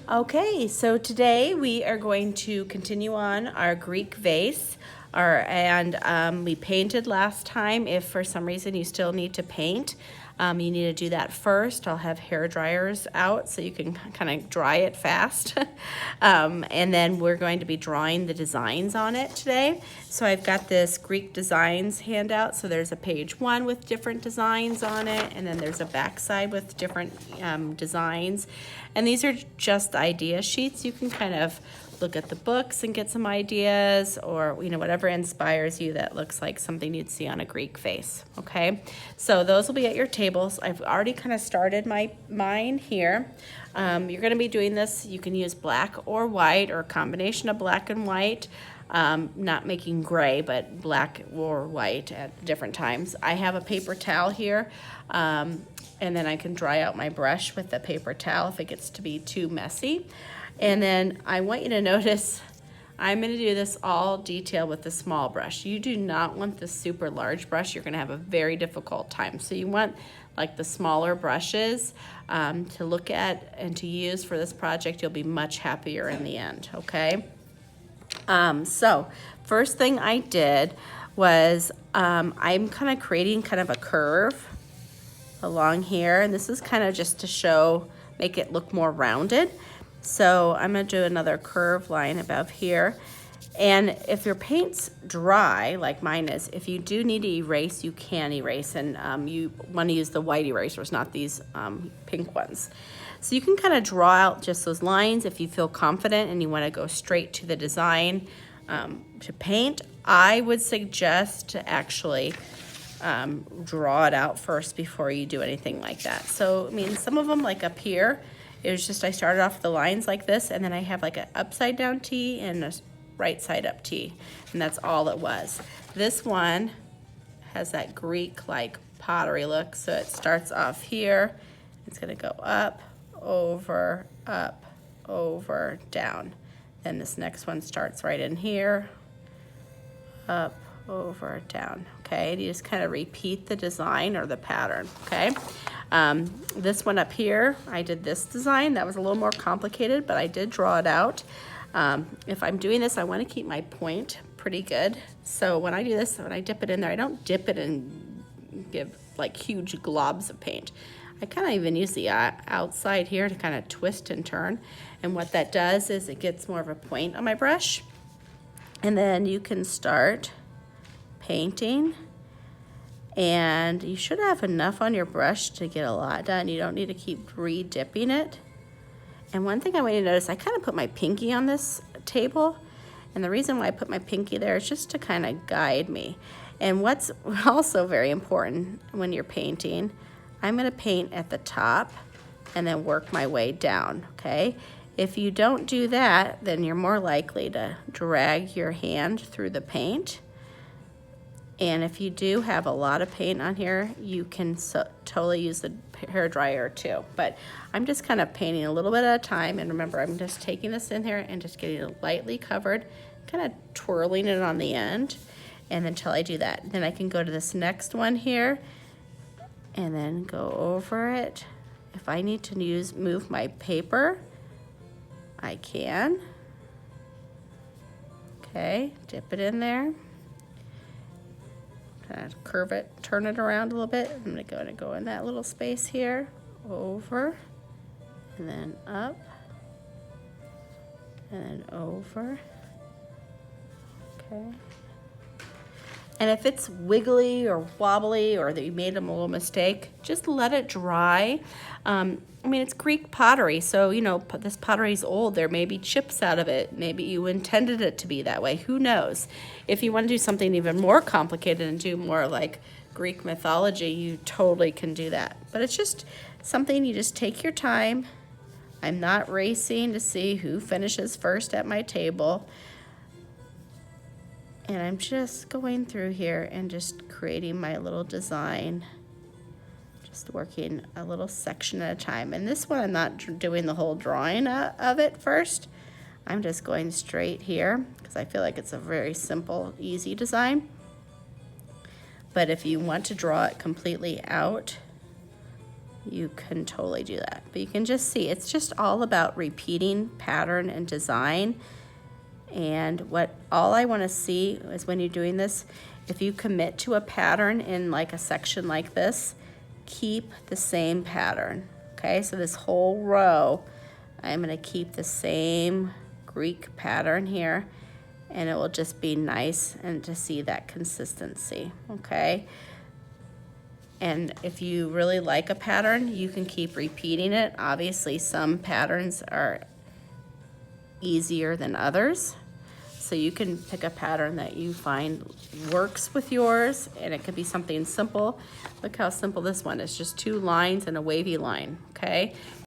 Okay, so today we are going to continue on our Greek vase. We painted last time. If for some reason you still need to paint, you need to do that first. I'll have hair dryers out so you can kind of dry it fast. And then we're going to be drawing the designs on it today. So I've got this Greek designs handout. So there's a page 1 with different designs on it, and then there's a back side with different designs. And these are just idea sheets. You can kind of look at the books and get some ideas, or whatever inspires you that looks like something you'd see on a Greek vase. Okay, so those will be at your tables. I've already kind of started mine here. You're going to be doing this. You can use black or white, or a combination of black and white. Not making gray, but black or white at different times. I have a paper towel here, and then I can dry out my brush with the paper towel if it gets to be too messy. And then I want you to notice I'm going to do this all detail with the small brush. You do not want the super large brush. You're going to have a very difficult time. So you want like the smaller brushes to look at and to use for this project. You'll be much happier in the end, okay? So first thing I did was I'm kind of creating kind of a curve along here, and this is kind of just to make it look more rounded. So I'm going to do another curve line above here. And if your paint's dry, like mine is, if you do need to erase, you can erase. And you want to use the white erasers, not these pink ones. So you can kind of draw out just those lines if you feel confident and you want to go straight to the design to paint. I would suggest to actually draw it out first before you do anything like that. So, I mean, some of them, like up here, it was just I started off the lines like this, and then I have like an upside down T and a right side up T, and that's all it was. This one has that Greek like pottery look, so it starts off here. It's going to go up, over, down. Then this next one starts right in here, up, over, down. Okay, and you just kind of repeat the design or the pattern. Okay. This one up here, I did this design. That was a little more complicated, but I did draw it out. If I'm doing this, I want to keep my point pretty good. So when I do this, when I dip it in there, I don't dip it and give like huge globs of paint. I kind of even use the outside here to kind of twist and turn. And what that does is it gets more of a point on my brush. And then you can start painting. And you should have enough on your brush to get a lot done. You don't need to keep re-dipping it. And one thing I want you to notice, I kind of put my pinky on this table. And the reason why I put my pinky there is just to kind of guide me. And what's also very important when you're painting, I'm going to paint at the top and then work my way down, okay? If you don't do that, then you're more likely to drag your hand through the paint. And if you do have a lot of paint on here, you can totally use the hair dryer too. But I'm just kind of painting a little bit at a time. And remember, I'm just taking this in here and just getting it lightly covered, kind of twirling it on the end. And until I do that, then I can go to this next one here and then go over it. If I need to move my paper, I can. Okay, dip it in there. Kind of curve it, turn it around a little bit. I'm going to go in that little space here, over, and then up, and then over. Okay. And if it's wiggly or wobbly, or that you made a little mistake, just let it dry. I mean, it's Greek pottery, so, this pottery is old. There may be chips out of it. Maybe you intended it to be that way. Who knows? If you want to do something even more complicated and do more like Greek mythology, you totally can do that. But it's just something you just take your time. I'm not racing to see who finishes first at my table. And I'm just going through here and just creating my little design. Just working a little section at a time. And this one, I'm not doing the whole drawing of it first. I'm just going straight here because I feel like it's a very simple, easy design. But if you want to draw it completely out, you can totally do that. But you can just see, it's just all about repeating pattern and design. And all I want to see is when you're doing this, if you commit to a pattern in like a section like this, keep the same pattern. Okay, so this whole row, I'm going to keep the same Greek pattern here, and it will just be nice and to see that consistency. Okay. And if you really like a pattern, you can keep repeating it. Obviously, some patterns are easier than others. So you can pick a pattern that you find works with yours, and it could be something simple. Look how simple this one is, just 2 lines and a wavy line, okay?